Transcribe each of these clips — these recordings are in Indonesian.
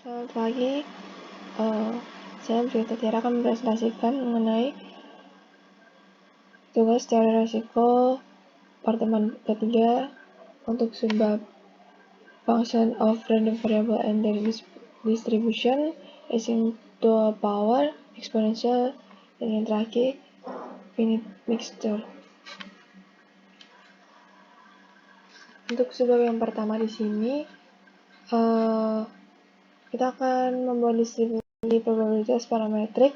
Selamat pagi, saya Brita Tiara akan mempresentasikan mengenai tugas teori resiko pertemuan ketiga untuk subbab function of random variable and their distribution raising to a power exponential, dan yang terakhir finite mixture. Untuk subbab yang pertama di sini kita akan membuat distribusi probabilitas parametrik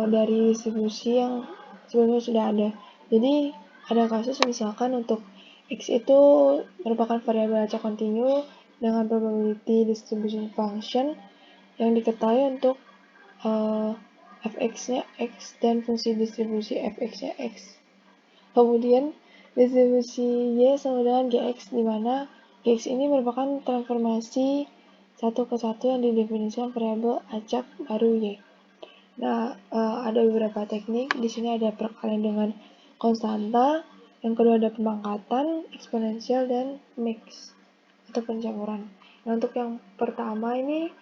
dari distribusi yang sebelumnya sudah ada. Jadi ada kasus misalkan untuk X itu merupakan variabel acak kontinu dengan probability distribution function yang diketahui untuk fx-nya X dan fungsi distribusi fx-nya X. Kemudian distribusi Y sama dengan Gx, di mana Gx ini merupakan transformasi satu ke satu yang didefinisikan variabel acak baru Y. Nah, ada beberapa teknik. Di sini ada perkalian dengan konstanta, yang kedua ada pemangkatan, eksponensial, dan mix atau pencampuran. Nah, untuk yang pertama ini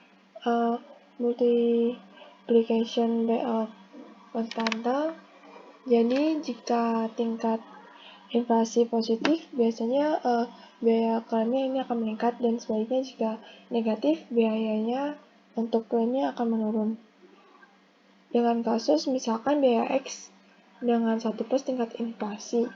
multiplication by konstanta. Jadi jika tingkat inflasi positif, biasanya biaya klaimnya ini akan meningkat, dan sebaliknya jika negatif, biayanya untuk klaimnya akan menurun. Dengan kasus misalkan biaya X dengan 1 plus tingkat inflasi.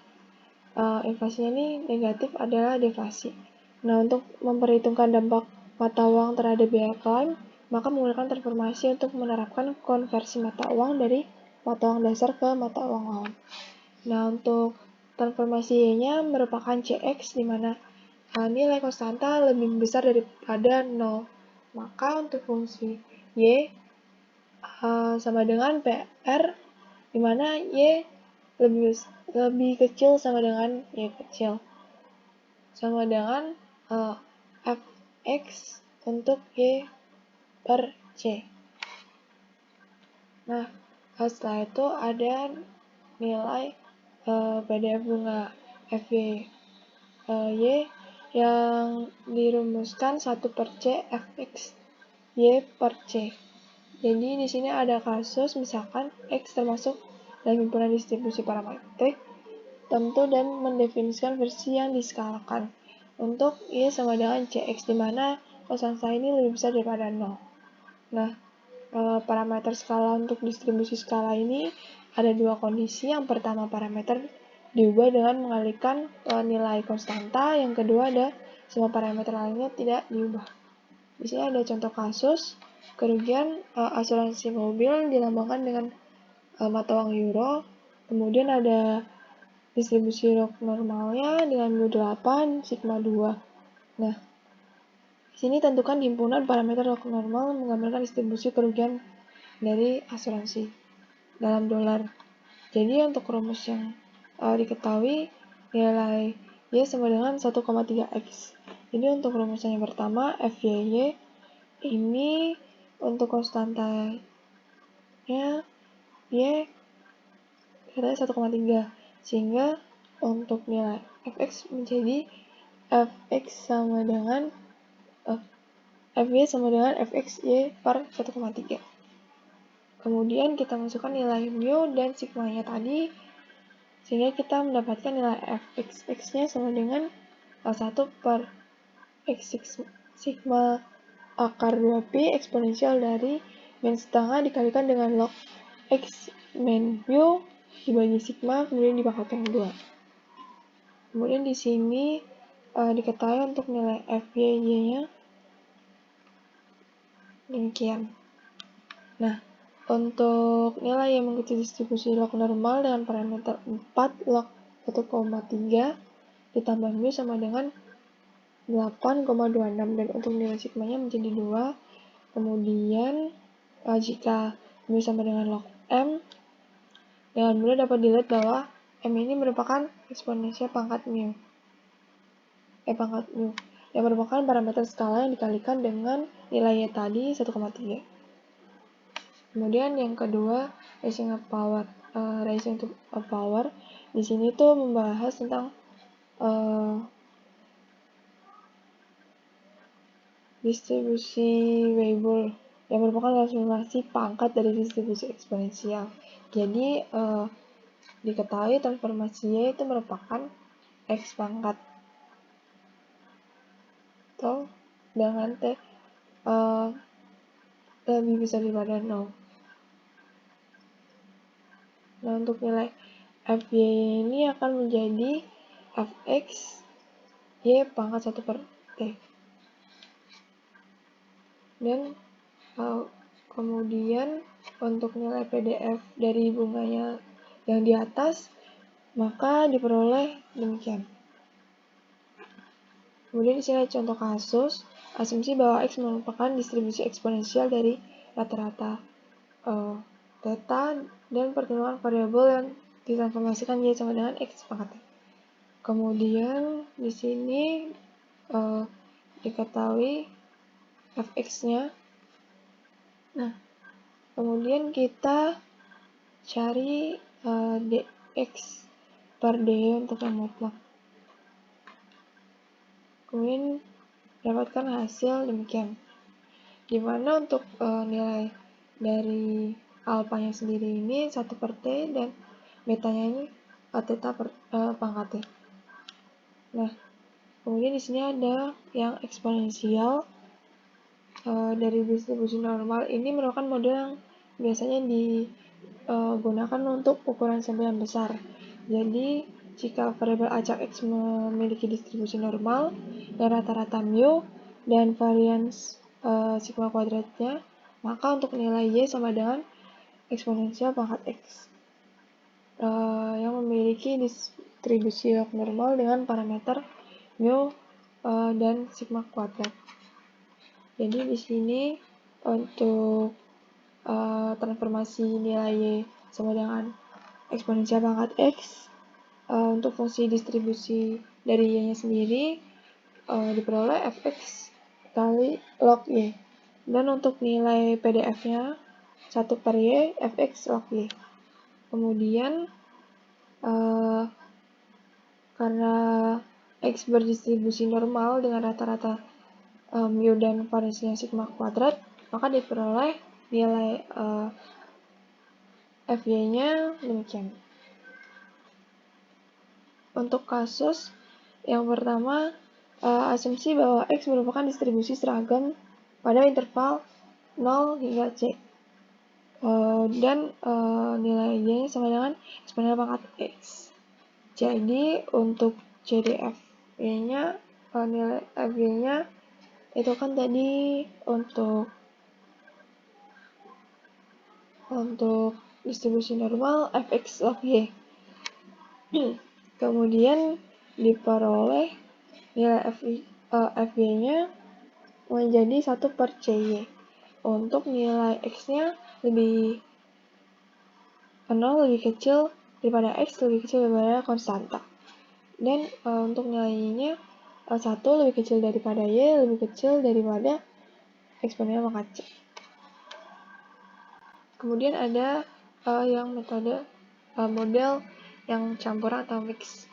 Inflasinya ini negatif adalah deflasi. Nah, untuk memperhitungkan dampak mata uang terhadap biaya klaim, maka menggunakan transformasi untuk menerapkan konversi mata uang dari mata uang dasar ke mata uang lawan. Nah, untuk transformasi Y-nya merupakan CX, di mana nilai konstanta lebih besar daripada 0. Maka untuk fungsi Y sama dengan PR, di mana Y lebih kecil sama dengan Y kecil, sama dengan Fx untuk Y per C. Nah, setelah itu ada nilai PDF bunga Fy Y yang dirumuskan 1 per C Fx Y per C. Jadi di sini ada kasus misalkan X termasuk dalam himpunan distribusi parametrik tentu dan mendefinisikan versi yang diskalakan untuk Y sama dengan CX, di mana konstanta ini lebih besar daripada 0. Nah, parameter skala untuk distribusi skala ini ada dua kondisi. Yang pertama, parameter diubah dengan mengalihkan nilai konstanta. Yang kedua, ada semua parameter lainnya tidak diubah. Di sini ada contoh kasus kerugian asuransi mobil dilambangkan dengan mata uang euro. Kemudian ada distribusi log normalnya dengan mu8 sigma 2. Nah, di sini tentukan himpunan parameter log normal menggambarkan distribusi kerugian dari asuransi dalam dolar. Jadi untuk rumus yang diketahui, nilai Y sama dengan 1,3x. Jadi untuk rumusan yang pertama, FYY ini untuk konstantanya Y katanya 1,3, sehingga untuk nilai Fx menjadi Fx sama dengan Fy sama dengan Fx Y per 1,3. Kemudian kita masukkan nilai mu dan sigma-nya tadi, sehingga kita mendapatkan nilai Fx-nya sama dengan 1 per X sigma akar 2pi eksponensial dari min setengah dikalikan dengan log X min mu dibagi sigma, kemudian dipangkatkan 2. Kemudian di sini diketahui untuk nilai Fy-nya demikian. Nah, untuk nilai yang mengikuti distribusi log normal dengan parameter 4 log 1,3 ditambah mu sama dengan 8,26, dan untuk nilai sigmanya menjadi 2. Kemudian jika mu sama dengan log M, dengan mudah dapat dilihat bahwa M ini merupakan eksponensial pangkat mu yang merupakan parameter skala yang dikalikan dengan nilai Y tadi 1,3. Kemudian yang kedua, raising to a power. Di sini tuh membahas tentang distribusi Weibull yang merupakan transformasi pangkat dari distribusi eksponensial. Jadi diketahui transformasi Y itu merupakan X pangkat atau dengan T lebih besar daripada 0. Nah, untuk nilai Fy ini akan menjadi Fx Y pangkat 1 per T. Dan kemudian untuk nilai PDF dari bunganya yang di atas, maka diperoleh demikian. Kemudian di sini ada contoh kasus, asumsi bahwa X merupakan distribusi eksponensial dari rata-rata theta dan perkembangan variabel yang ditransformasikan Y sama dengan X pangkat T. Kemudian di sini diketahui Fx-nya. Nah, kemudian kita cari dx per dy untuk yang mutlak. Kemudian dapatkan hasil demikian. Dimana untuk nilai dari alfanya sendiri ini 1 per T dan betanya ini theta per pangkat T. Nah, kemudian di sini ada yang eksponensial dari distribusi normal. Ini merupakan model yang biasanya digunakan untuk ukuran sampel yang besar. Jadi, jika variabel acak X memiliki distribusi normal dan rata-rata mu dan varians sigma kuadratnya, maka untuk nilai Y sama dengan eksponensial pangkat X yang memiliki distribusi log normal dengan parameter mu dan sigma kuadrat. Jadi di sini untuk transformasi nilai Y sama dengan eksponensial pangkat X untuk fungsi distribusi dari Y-nya sendiri diperoleh Fx kali log Y. Dan untuk nilai PDF-nya 1 per Y, Fx log Y. Kemudian karena X berdistribusi normal dengan rata-rata mu dan variasinya sigma kuadrat, maka diperoleh nilai Fy-nya demikian. Untuk kasus yang pertama, asumsi bahwa X merupakan distribusi seragam pada interval 0 hingga C. Dan nilai Y sama dengan eksponensial pangkat X. Jadi untuk CDF Y-nya, nilai Fy-nya itu kan tadi untuk distribusi normal Fx log Y. Kemudian diperoleh nilai Fy-nya menjadi 1 per Cy. Untuk nilai X-nya lebih 0 lebih kecil daripada X, lebih kecil daripada konstanta. Dan untuk nilai Y-nya 1 lebih kecil daripada Y, lebih kecil daripada eksponensial pangkat C. Kemudian ada yang metode model yang campuran atau mix.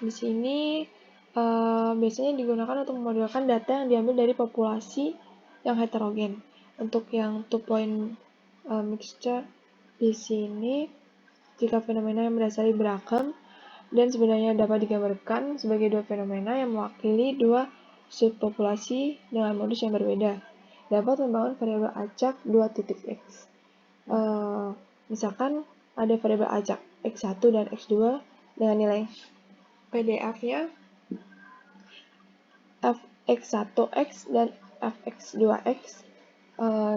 Di sini biasanya digunakan untuk memodelkan data yang diambil dari populasi yang heterogen. Untuk yang two-point mixture di sini, jika fenomena yang berdasari beragam dan sebenarnya dapat digambarkan sebagai dua fenomena yang mewakili dua subpopulasi dengan modus yang berbeda, dapat membangun variabel acak 2.x. Misalkan ada variabel acak x1 dan x2 dengan nilai PDF-nya fx1x dan fx2x,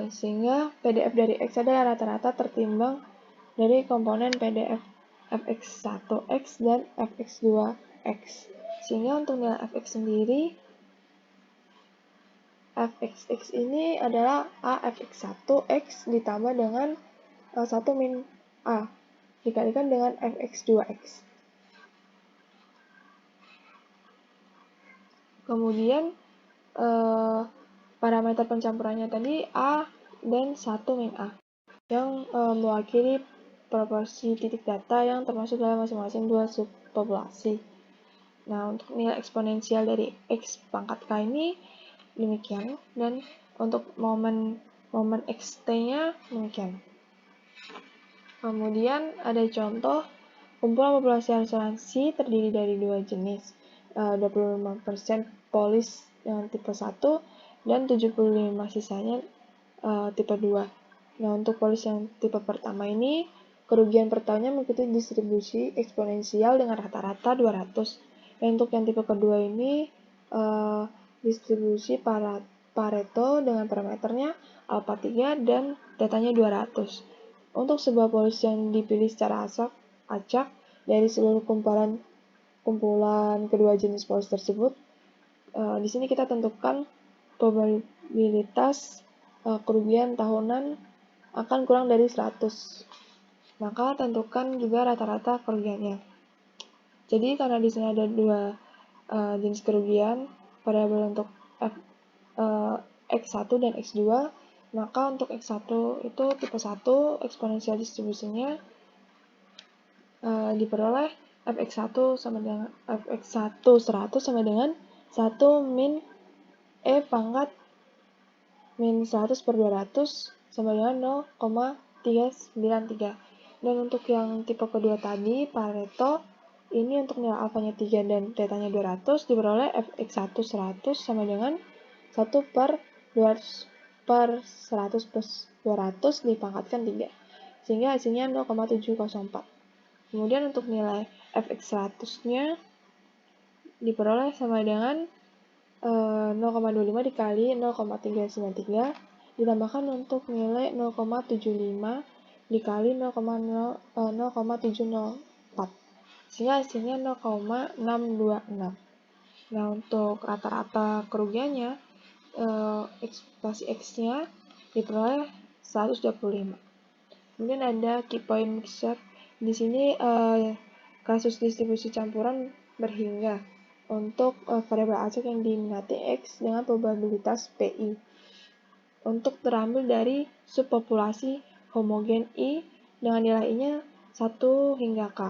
sehingga PDF dari x adalah rata-rata tertimbang dari komponen PDF fx1x dan fx2x, sehingga untuk nilai fx sendiri, fxx ini adalah a fx1x ditambah dengan 1 min a dikalikan dengan fx2x. Kemudian parameter pencampurannya tadi a dan 1 min a yang mewakili proporsi titik data yang termasuk dalam masing-masing dua subpopulasi. Nah, untuk nilai eksponensial dari X pangkat K ini demikian, dan untuk momen XT-nya demikian. Kemudian ada contoh kumpulan populasi asuransi terdiri dari dua jenis, 25% polis yang tipe 1 dan 75 sisanya tipe 2. Nah, untuk polis yang tipe pertama ini, kerugian per tahunnya mengikuti distribusi eksponensial dengan rata-rata 200. Dan untuk yang tipe kedua ini, distribusi Pareto dengan parameternya alpha 3 dan tetanya 200. Untuk sebuah polis yang dipilih secara acak dari seluruh kumpulan kedua jenis polis tersebut, di sini kita tentukan probabilitas kerugian tahunan akan kurang dari 100. Maka tentukan juga rata-rata kerugiannya. Jadi karena di sini ada dua jenis kerugian, variabel untuk X1 dan X2, maka untuk X1 itu tipe 1 eksponensial distribusinya diperoleh fx1 sama dengan fx1 100 sama dengan 1 min E pangkat min 100 per 200 sama dengan 0,393. Dan untuk yang tipe kedua tadi, Pareto, ini untuk nilai alfanya 3 dan tetanya 200 diperoleh fx1 100 sama dengan 1 per 200 per 100 plus 200 dipangkatkan 3, sehingga hasilnya 0,704. Kemudian untuk nilai fx100-nya diperoleh sama dengan 0,25 dikali 0,393 ditambahkan untuk nilai 0,75 dikali 0,704, sehingga hasilnya 0,626. Nah, untuk rata-rata kerugiannya, ekspektasi X-nya diperoleh 125. Kemudian ada key point mixture. Di sini kasus distribusi campuran berhingga untuk variabel acak yang diminati X dengan probabilitas PI untuk terambil dari subpopulasi homogen I dengan nilai I-nya 1 hingga K.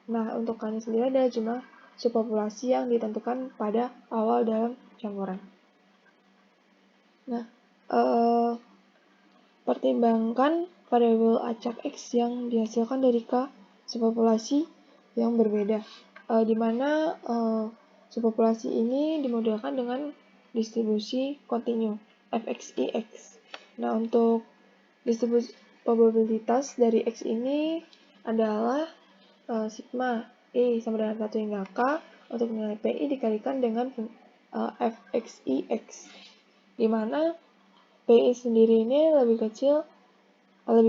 Nah, untuk K-nya sendiri adalah jumlah subpopulasi yang ditentukan pada awal dalam campuran. Nah, pertimbangkan variabel acak X yang dihasilkan dari K subpopulasi yang berbeda, di mana subpopulasi ini dimodelkan dengan distribusi kontinu fxix. Nah, untuk distribusi probabilitas dari X ini adalah sigma I sama dengan 1 hingga K untuk nilai PI dikalikan dengan fxix, di mana PI sendiri ini lebih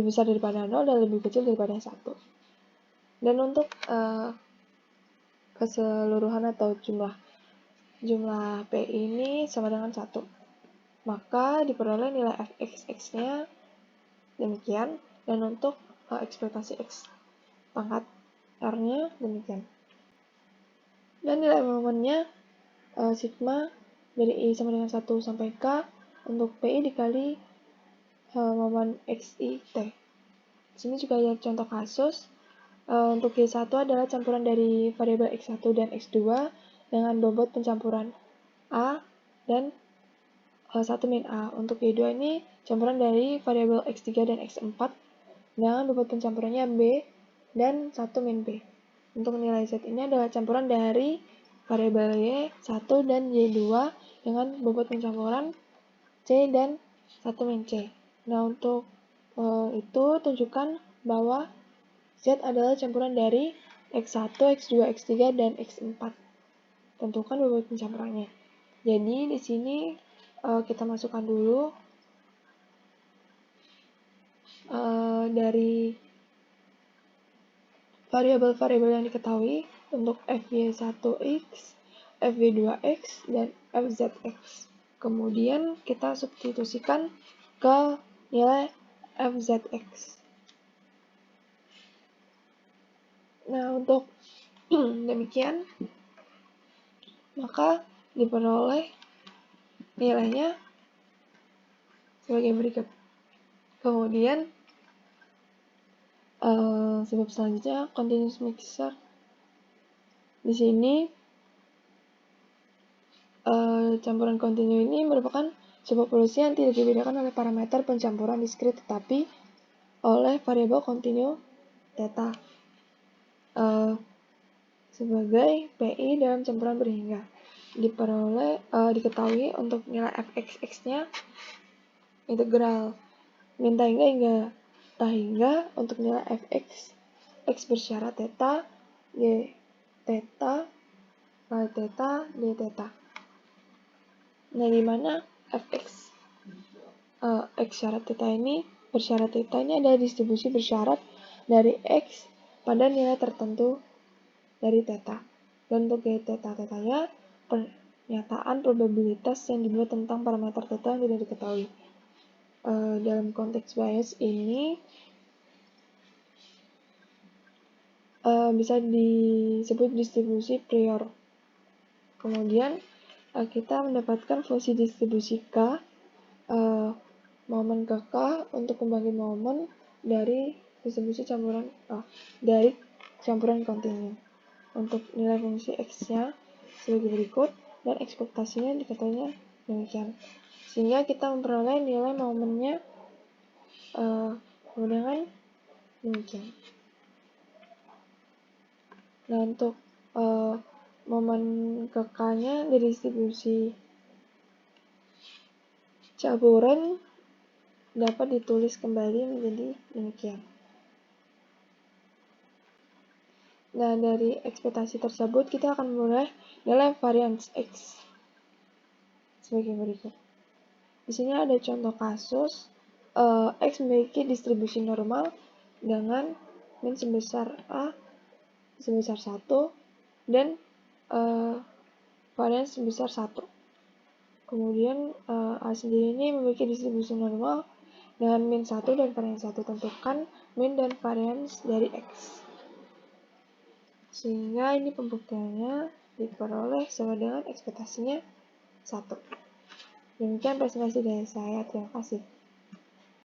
besar daripada 0 dan lebih kecil daripada 1. Dan untuk keseluruhan atau jumlah PI ini sama dengan 1. Maka diperoleh nilai fxx-nya demikian, dan untuk ekspektasi X pangkat R-nya demikian. Dan nilai momennya sigma dari I sama dengan 1 sampai K untuk PI dikali momen XIT. Di sini juga ada contoh kasus. Untuk Y1 adalah campuran dari variabel X1 dan X2 dengan bobot pencampuran A dan 1 min A. Untuk Y2 ini campuran dari variabel X3 dan X4 dengan bobot pencampurannya B dan 1 min B. Untuk nilai Z ini adalah campuran dari variabel Y1 dan Y2 dengan bobot pencampuran C dan 1 min C. Nah, untuk itu tunjukkan bahwa Z adalah campuran dari X1, X2, X3, dan X4. Tentukan bobot pencampurannya. Jadi di sini kita masukkan dulu dari variabel-variabel yang diketahui untuk FY1X, FY2X, dan FZX. Kemudian kita substitusikan ke nilai FZX. Nah, untuk demikian, maka diperoleh nilainya sebagai berikut. Kemudian, sebab selanjutnya continuous mixture. Di sini campuran kontinu ini merupakan sebuah populasi yang tidak dibedakan oleh parameter pencampuran diskrit tetapi oleh variabel kontinu theta sebagai PI dalam campuran berhingga. Diketahui untuk nilai fx-nya integral min tahingga hingga tahingga untuk nilai fx x bersyarat theta y theta y theta d theta. Nah, di mana fx x syarat theta ini bersyarat theta ini adalah distribusi bersyarat dari x pada nilai tertentu dari theta. Dan untuk theta-tetanya pernyataan probabilitas yang dibuat tentang parameter theta yang tidak diketahui. Dalam konteks bias ini bisa disebut distribusi prior. Kemudian kita mendapatkan fungsi distribusi K momen ke K untuk pembagi momen dari distribusi campuran dari campuran kontinu. Untuk nilai fungsi X-nya sebagai berikut dan ekspektasinya diketahuinya demikian. Sehingga kita memperoleh nilai momennya dengan demikian. Nah, untuk momen ke K-nya dari distribusi campuran dapat ditulis kembali menjadi demikian. Nah, dari ekspektasi tersebut kita akan memperoleh nilai varians X sebagai berikut. Di sini ada contoh kasus X memiliki distribusi normal dengan min sebesar A sebesar 1 dan varians sebesar 1. Kemudian A sendiri ini memiliki distribusi normal dengan min 1 dan varians 1. Tentukan min dan varians dari X. Sehingga ini pembuktiannya diperoleh sama dengan ekspektasinya 1. Demikian presentasi dari saya. Terima kasih.